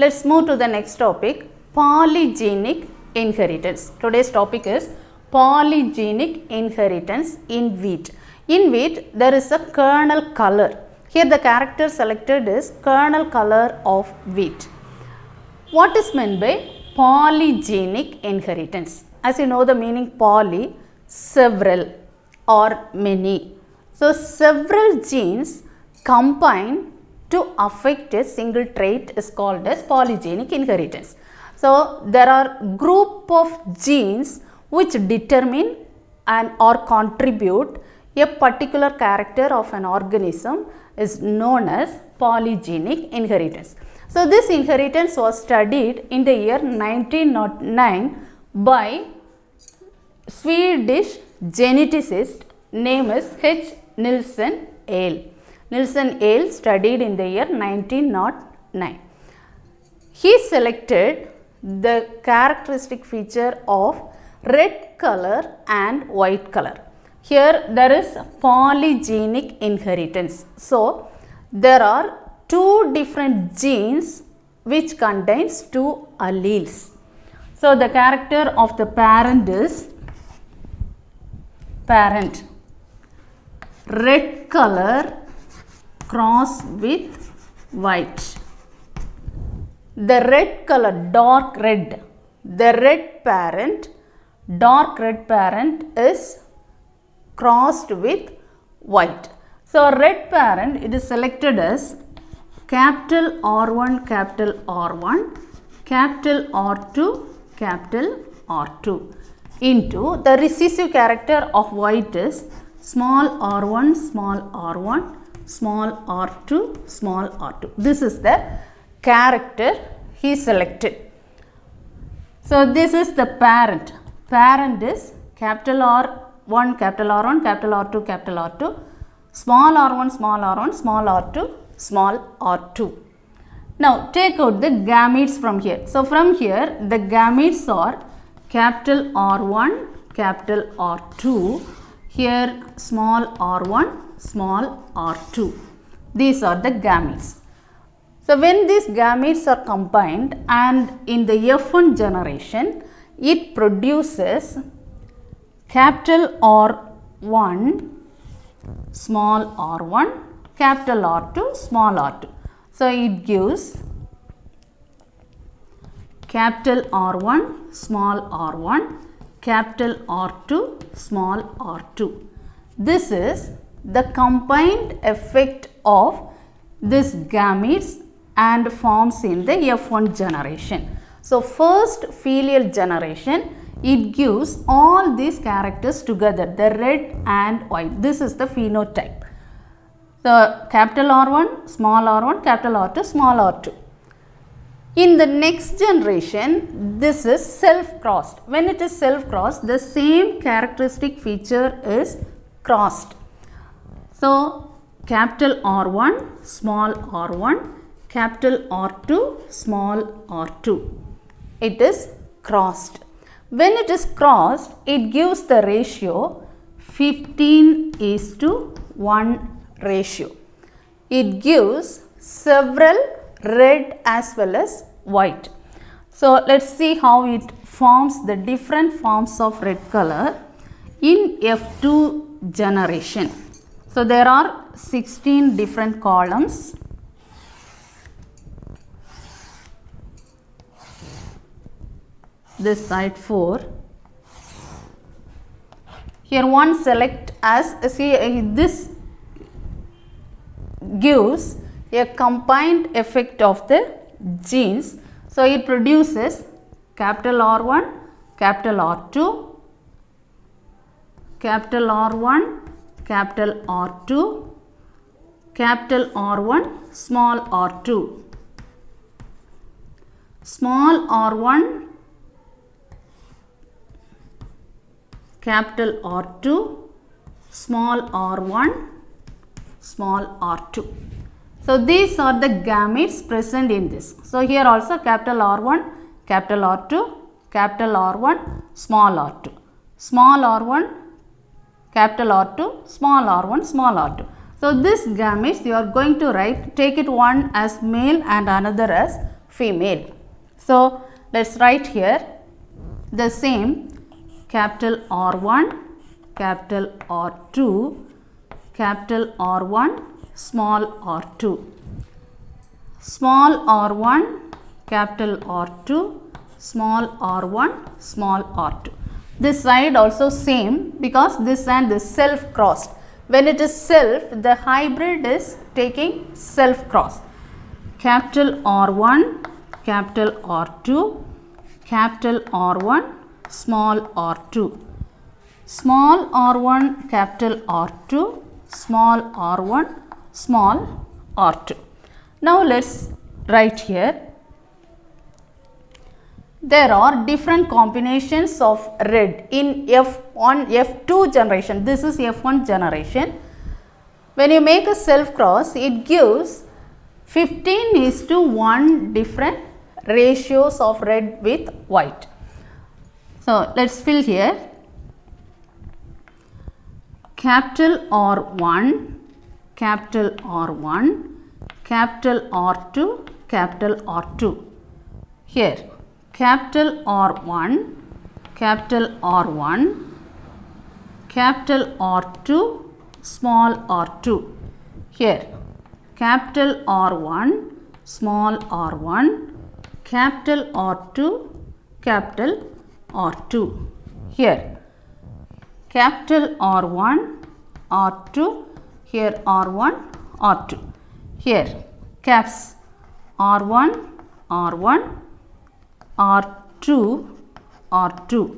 Let's move to the next topic, polygenic inheritance. Today's topic is polygenic inheritance in wheat. In wheat, there is a kernel color. Here the character selected is kernel color of wheat. What is meant by polygenic inheritance? As you know the meaning poly, several or many. So several genes combine to affect a single trait is called as polygenic inheritance. So there are group of genes which determine and or contribute a particular character of an organism is known as polygenic inheritance. So this inheritance was studied in the year 1909 by Swedish geneticist name is H. Nilsson Ale. Nilsson Ale studied in the year 1909. He selected the characteristic feature of red color and white color. Here there is polygenic inheritance. So there are two different genes which contains two alleles. So the character of the parent is red color cross with white. The red color, dark red, the red parent, dark red parent is crossed with white. So red parent, it is selected as capital R1, capital R1, capital R2, capital R2 into the recessive character of white is small r1, small r1, small r2, small r2. This is the character he selected. So this is the parent. Parent is capital R1, capital R1, capital R2, capital R2, small r1, small r1, small r2, small r2. Now take out the gametes from here. So from here the gametes are capital R1, capital R2, here small r1, small r2. These are the gametes. So when these gametes are combined and in the F1 generation, it produces capital R1, small r1, capital R2, small r2. So it gives capital R1, small r1, capital R2, small r2. This is the combined effect of this gametes and forms in the F1 generation. So first filial generation, it gives all these characters together, the red and white. This is the phenotype. So capital R1, small r1, capital R2, small r2. In the next generation, this is self-crossed. When it is self-crossed, the same characteristic feature is crossed. So capital R1, small r1, capital R2, small r2. It is crossed. When it is crossed, it gives the ratio 15:1 ratio. It gives several red as well as white. So let's see how it forms the different forms of red color in F2 generation. So there are 16 different columns. This side 4. Here one select as see this gives a combined effect of the genes. So it produces capital R1, capital R2, capital R1, capital R2, capital R1, small r2, small r1, capital R2, small r1, small r2. So these are the gametes present in this. So here also capital R1, capital R2, capital R1, small r2, small r1, capital R2, small r1, small r2. So this gametes you are going to write, take it one as male and another as female. So, let us write here the same capital R1, capital R2, capital R1, small r2, small r1, capital R2, small r1, small r2. This side also same because this and this self crossed. When it is self, the hybrid is taking self cross. Capital R1, capital R2, capital R1, small r2, small r1, capital R2, small r1, small r2. Now let us write here. There are different combinations of red in F1, F2 generation. This is F1 generation. When you make a self cross, it gives 15:1 different ratios of red with white. So, let us fill here. Capital R1, capital R1, capital R2, capital R2. Here, capital R1, capital R1, capital R2, small r2. Here, capital R1, small r1, capital R2, capital R2. Here, capital R1, R2, here R1, R2. Here, caps R1, R1, R2, R2.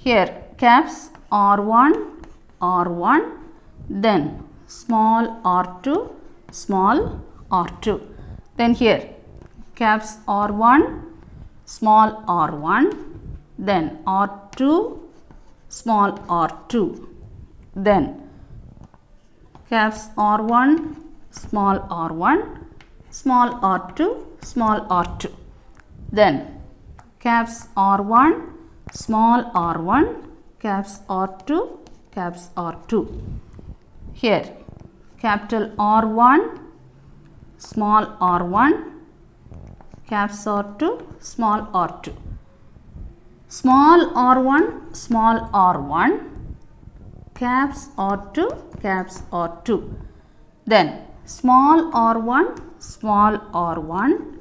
Here, caps R1, R1, then small r2, small r2. Then here, caps R1, small r1, then R2, small r2, then caps R1, small r1, small r2, small r2, then caps R1, small r1, caps R2, caps R2. Here, capital R1, small r1, caps R2, small r2. Small r1, small r1, caps R2, caps R2. Then small r1, small r1,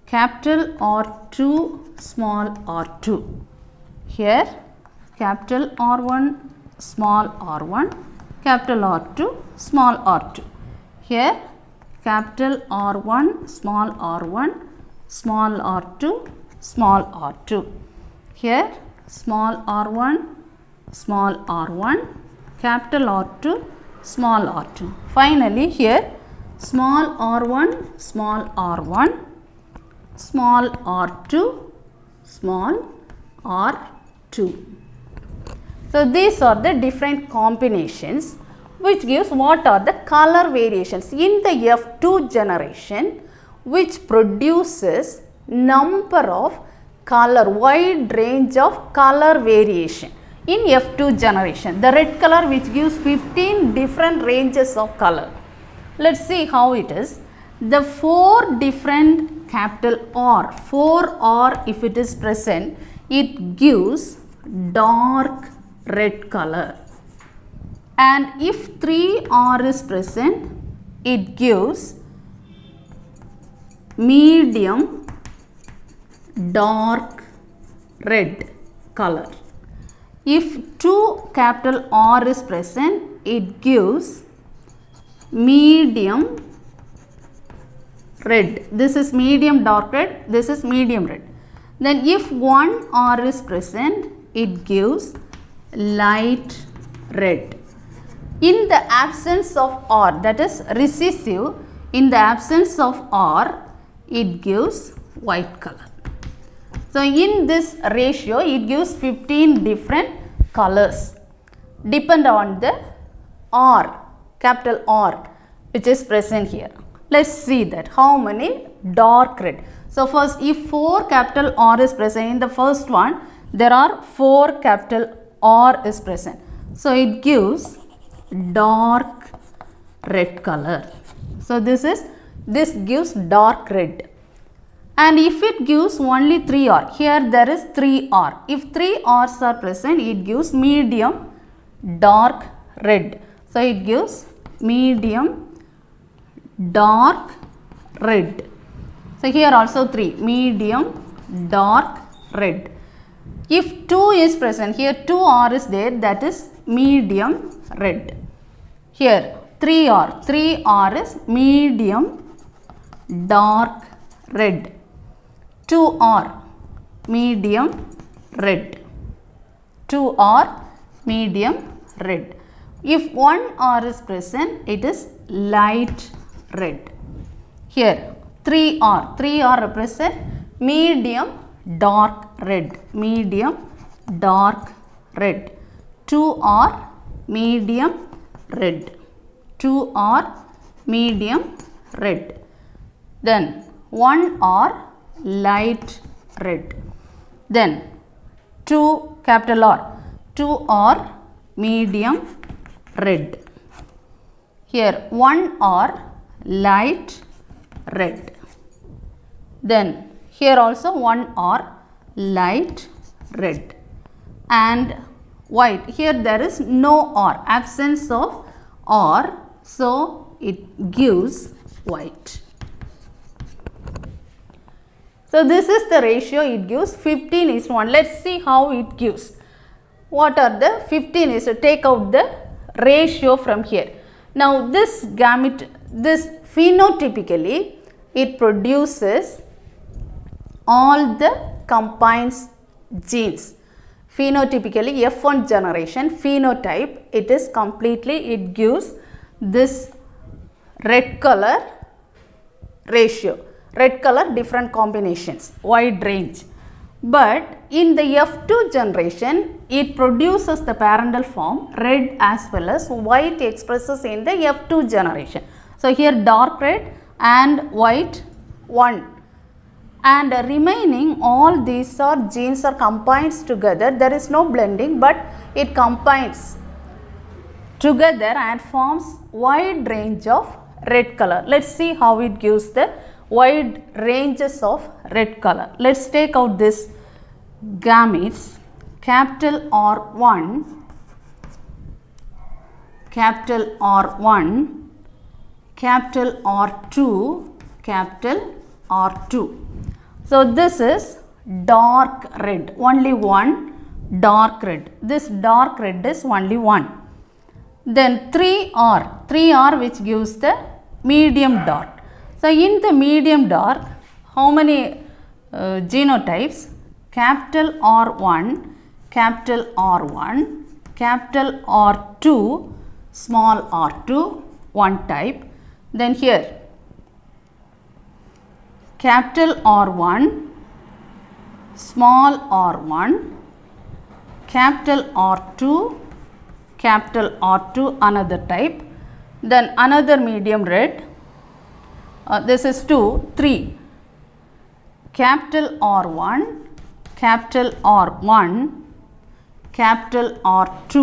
capital R2, small r2. Here, capital R1, small r1, capital R2, small r2. Here, capital R1, small r1, small r2, small r2. Here, small r1, small r1, capital R2, small r2. Finally, here, small r1, small r1, small r2, small r2. So, these are the different combinations which gives what are the color variations in the F2 generation, which produces number of color, wide range of color variation in F2 generation. The red color which gives 15 different ranges of color. Let us see how it is. The 4 different capital R, 4R if it is present, it gives dark red color, and if 3R is present, it gives medium dark red color. If 2 capital R is present, it gives medium red. This is medium dark red, this is medium red. Then if 1 R is present, it gives light red. In the absence of R, that is recessive, in the absence of R, it gives white color. So, in this ratio, it gives 15 different colors depend on the R, capital R, which is present here. Let us see that how many dark red. So, first if 4 capital R is present in the first one, there are 4 capital R is present. So, it gives dark red color. So, this gives dark red. And if it gives only 3R, here there is 3R. If 3R's are present, it gives medium dark red. So it gives medium dark red. So here also 3, medium dark red. If 2 is present, here 2R is there, that is medium red. Here 3R is medium dark red. 2R medium red. 2R medium red. If 1R is present, it is light red. Here 3R represent medium dark red. Medium dark red. 2R medium red. 2R medium red. Then 1R light red. Then 2 capital R, 2R medium red. Here 1R light red. Then here also 1R light red. And white, here there is no R, absence of R, so it gives white. So this is the ratio it gives, 15:1. Let's see how it gives. What are the 15 is to take out the ratio from here. Now this gamete, this phenotypically it produces all the combined genes. Phenotypically F1 generation phenotype, it is completely, it gives this red color ratio. Red color different combinations, wide range. But in the F2 generation, it produces the parental form red as well as white expresses in the F2 generation. So here dark red and white 1, and remaining all these are genes are combined together. There is no blending, but it combines together and forms wide range of red color. Let's see how it gives the wide ranges of red color. Let's take out this gametes, capital R1, capital R1, capital R2, capital R2. So this is dark red, only one dark red. This dark red is only one. Then 3R which gives the medium dark. So in the medium dark, how many genotypes? Capital R1, capital R1, capital R2, small r2, one type. Then here capital R1, small r1, capital R2, capital R2, another type. Then another medium red. This is 2, 3. Capital R1, capital R1, capital R2,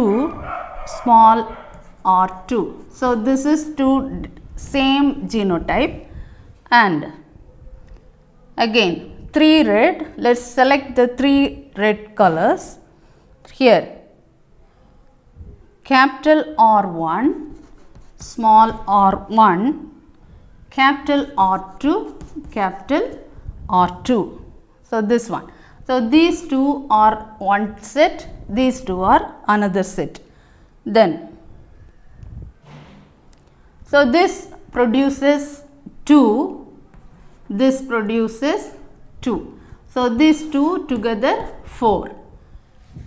small r2. So this is 2 same genotype. And again 3 red. Let's select the 3 red colors. Here capital R1, small r1, capital R2, capital R2. So this one. So these two are one set, these two are another set. Then so this produces 2, this produces 2. So these two together 4.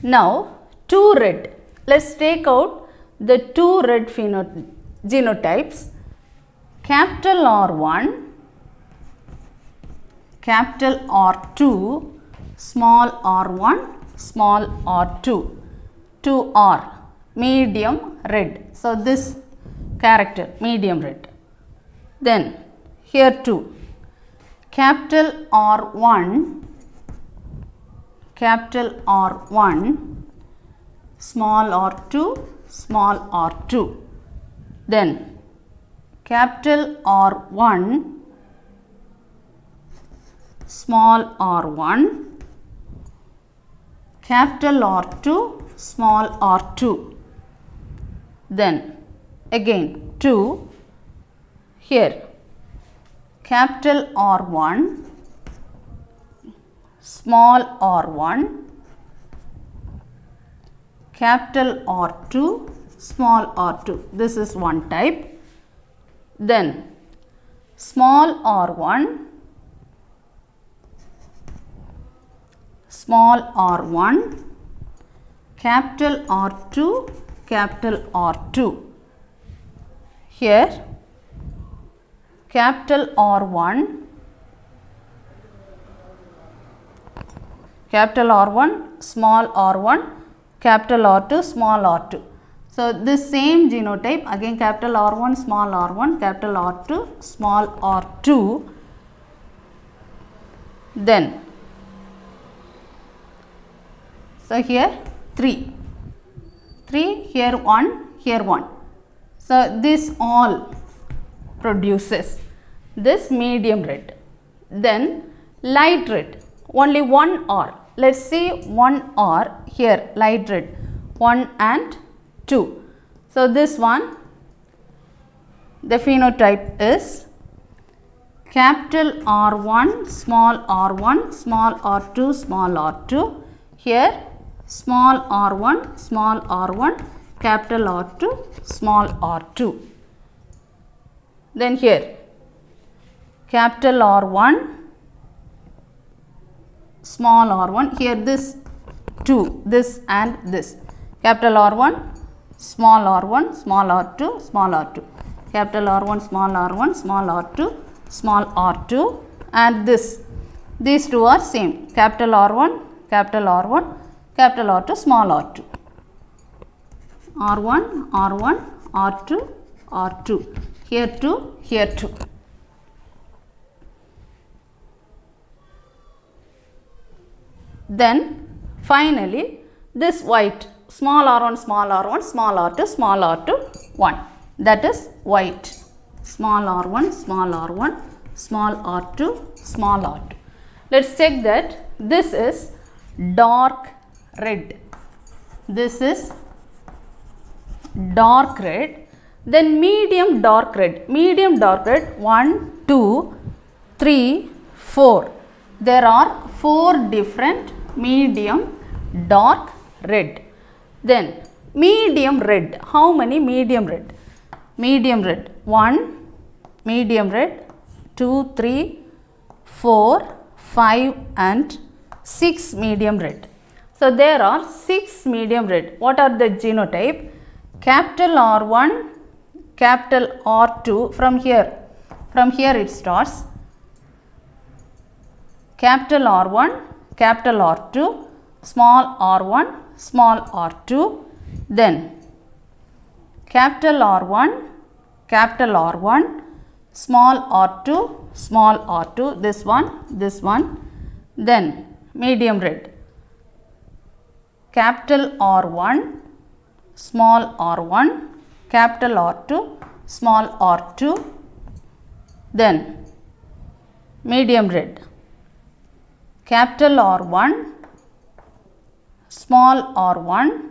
Now 2 red. Let's take out the 2 red genotypes. Capital R1, capital R2, small r1, small r2, 2R, medium red. So this character medium red. Then here 2, capital R1, capital R1, small r2, small r2. Then capital R1, small r1, capital R2, small r2. Then again 2, here capital R1, small r1, capital R2, small r2. This is one type. Then small r1, small r1, capital R2, capital R2. Here capital R1, capital R1, small r1, capital R2, small r2. So this same genotype, again capital R1, small r1, capital R2, small r2. Then so here 3, here 1, here 1. So this all produces this medium red. Then light red, only one R. Let's see one R here, light red, 1 and 2. So this one, the phenotype is capital R1, small r1, small r2, small r2. Here small r1, small r1, capital R2, small r2. Then here capital R1, small r1, here this 2, this and this, capital R1, small r1, small r2, small r2, capital R1, small r1, small r2, small r2, and this, these two are same, capital R1, capital R1, capital R2, small r2, R1, R1, R2, R2, here 2, here 2. Then finally this white, small r1, small r1, small r2, small r2, 1. That is white, small r1, small r1, small r2, small r2. Let's check that this is dark red. This is dark red. Then medium dark red. Medium dark red, 1, 2, 3, 4. There are 4 different medium dark red. Then medium red. How many medium red? Medium red, 1 medium red, 2, 3, 4, 5 and 6 medium red. So there are 6 medium red. What are the genotype? Capital R1, capital R2, from here it starts. Capital R1, capital R2, small r1, small r2, then capital R1, small r2, small r2, this one, then medium red, capital R1, small r1, capital R2, small r2, then medium red, capital R1, small r1,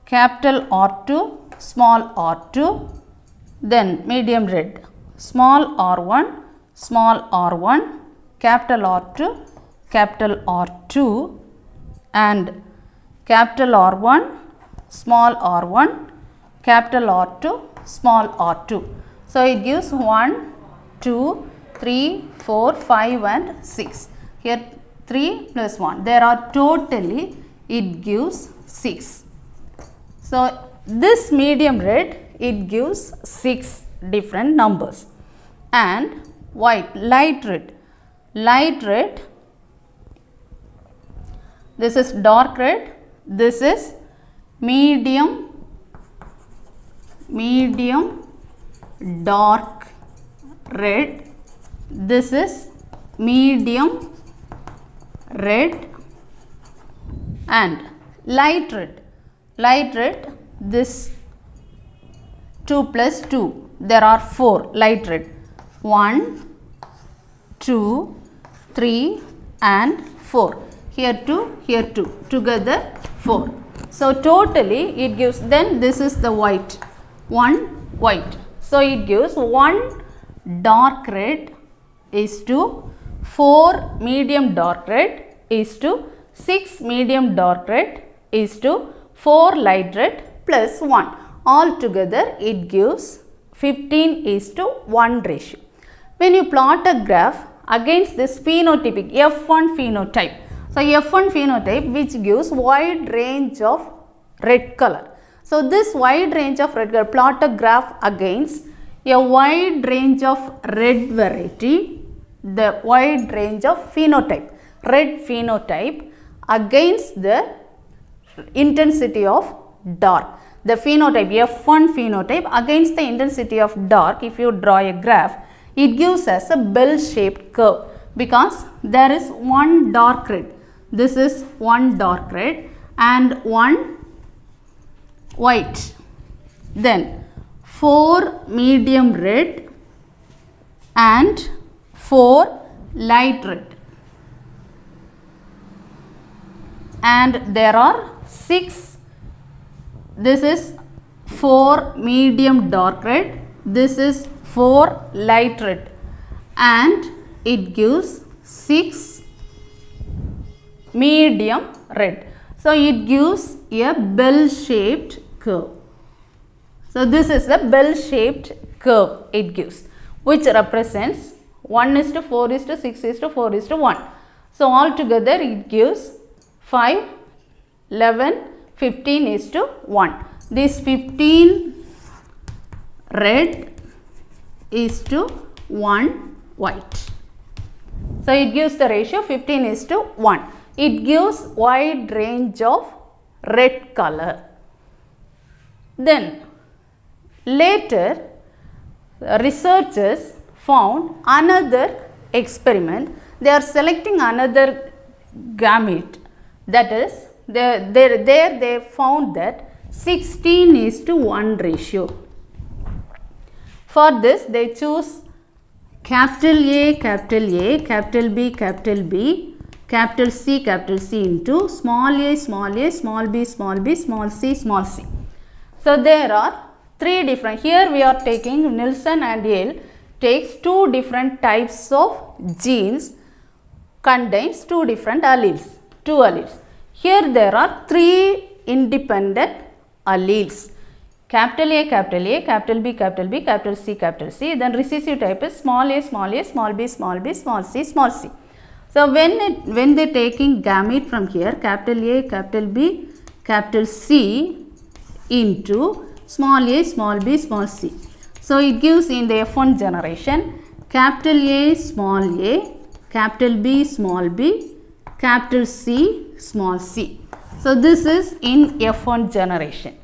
capital R2, small r2, then medium red, small r1, capital R2, capital R2, and capital R1, small r1, capital R2, small r2. So it gives 1, 2, 3, 4, 5 and 6. Here 3 plus 1. There are totally it gives 6. So this medium red, it gives 6 different numbers. And white, light red, this is dark red, this is medium dark red, this is medium red, and light red, this 2 plus 2, there are 4 light red, 1, 2, 3 and 4. Here 2, here 2. Together 4. So totally it gives, then this is the white. 1 white. So it gives 1 dark red is to 4 medium dark red is to 6 medium dark red is to 4 light red plus 1. Altogether it gives 15 is to 1 ratio. When you plot a graph against this phenotypic F1 phenotype. So F1 phenotype which gives wide range of red color. So this wide range of red color, plot a graph against a wide range of red variety, the wide range of phenotype, red phenotype against the intensity of dark. The phenotype, F1 phenotype against the intensity of dark, if you draw a graph, it gives us a bell shaped curve because there is one dark red. This is one dark red and one white. Then 4 medium red and 4 light red. And there are 6. This is 4 medium dark red. This is 4 light red. And it gives 6 medium red. So it gives a bell shaped curve. So this is the bell shaped curve it gives, which represents 1 is to 4 is to 6 is to 4 is to 1. So altogether it gives 5, 11, 15 is to 1. This 15 red is to 1 white. So it gives the ratio 15 is to 1. It gives wide range of red color. Then later researchers found another experiment. They are selecting another gamete, that is there they found that 16 is to 1 ratio. For this they choose capital A, capital B, capital B, capital C into small a, small b, small b, small c, small c. So there are 3 different, here we are taking Nielsen and Yale takes 2 different types of genes, contains 2 different alleles, 2 alleles. Here there are 3 independent alleles, capital A, capital B, capital C, then recessive type is small a, small b, small c, small c. So when they taking gamete from here, capital A, capital B, capital C into small a, small b, small c. So it gives in the F1 generation capital A, small a, capital B, small b, capital C, small c. So this is in F1 generation.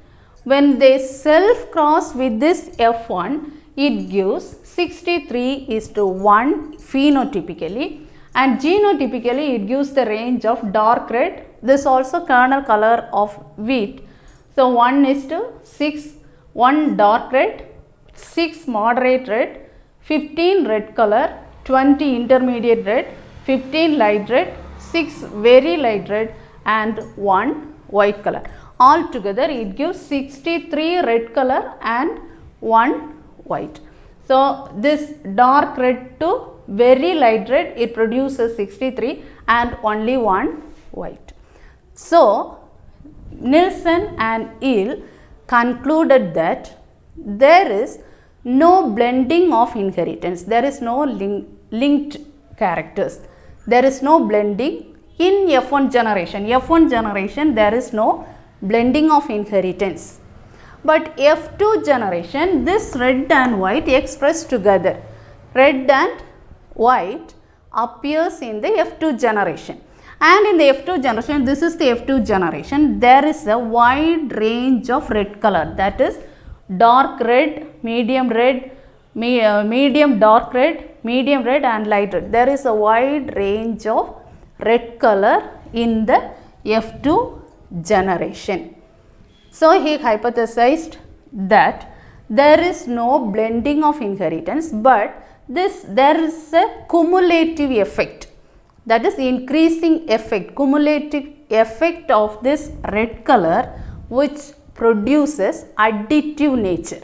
When they self cross with this F1, it gives 63 is to 1 phenotypically, and genotypically it gives the range of dark red. This also kernel color of wheat. So 1 is to 6, 1 dark red, 6 moderate red, 15 red color, 20 intermediate red, 15 light red, 6 very light red and 1 white color. Altogether it gives 63 red color and 1 white. So this dark red to very light red, it produces 63 and only 1 white. So Nielsen and Yale concluded that there is no blending of inheritance, there is no linked characters, there is no blending in F1 generation. F1 generation there is no blending of inheritance. But F2 generation, this red and white expressed together, red and white appears in the F2 generation. And in the F2 generation, this is the F2 generation, there is a wide range of red color, that is dark red, medium dark red, medium red and light red. There is a wide range of red color in the F2 generation. So he hypothesized that there is no blending of inheritance, but there is a cumulative effect. that is increasing effect, cumulative effect of this red color which produces additive nature.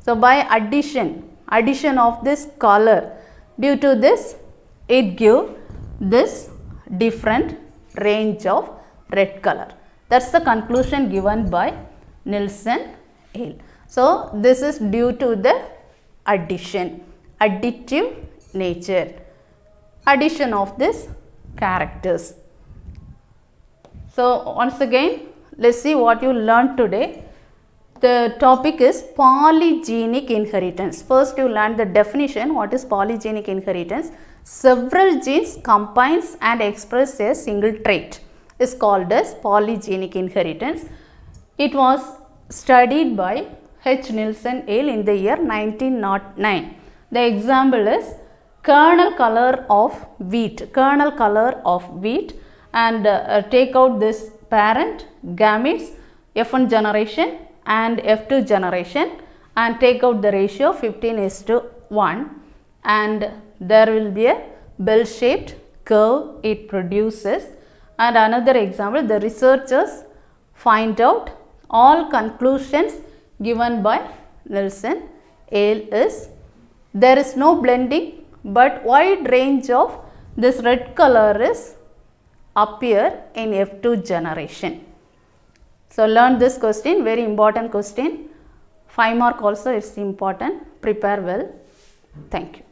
So by addition of this color, due to this it gives this different range of red color. That's the conclusion given by Nielsen Ale. So this is due to the additive nature, addition of this characters. So once again, let's see what you learned today. The topic is polygenic inheritance. First you learn the definition, what is polygenic inheritance. Several genes combines and express a single trait is called as polygenic inheritance. It was studied by H. Nielsen Ale in the year 1909. The example is kernel color of wheat, and take out this parent gametes F1 generation and F2 generation and take out the ratio 15:1, and there will be a bell shaped curve it produces. And another example, the researchers find out all conclusions given by Nielsen Ale is there is no blending, but wide range of this red color is appear in F2 generation. So learn this question, very important question. 5 mark also is important. Prepare well. Thank you.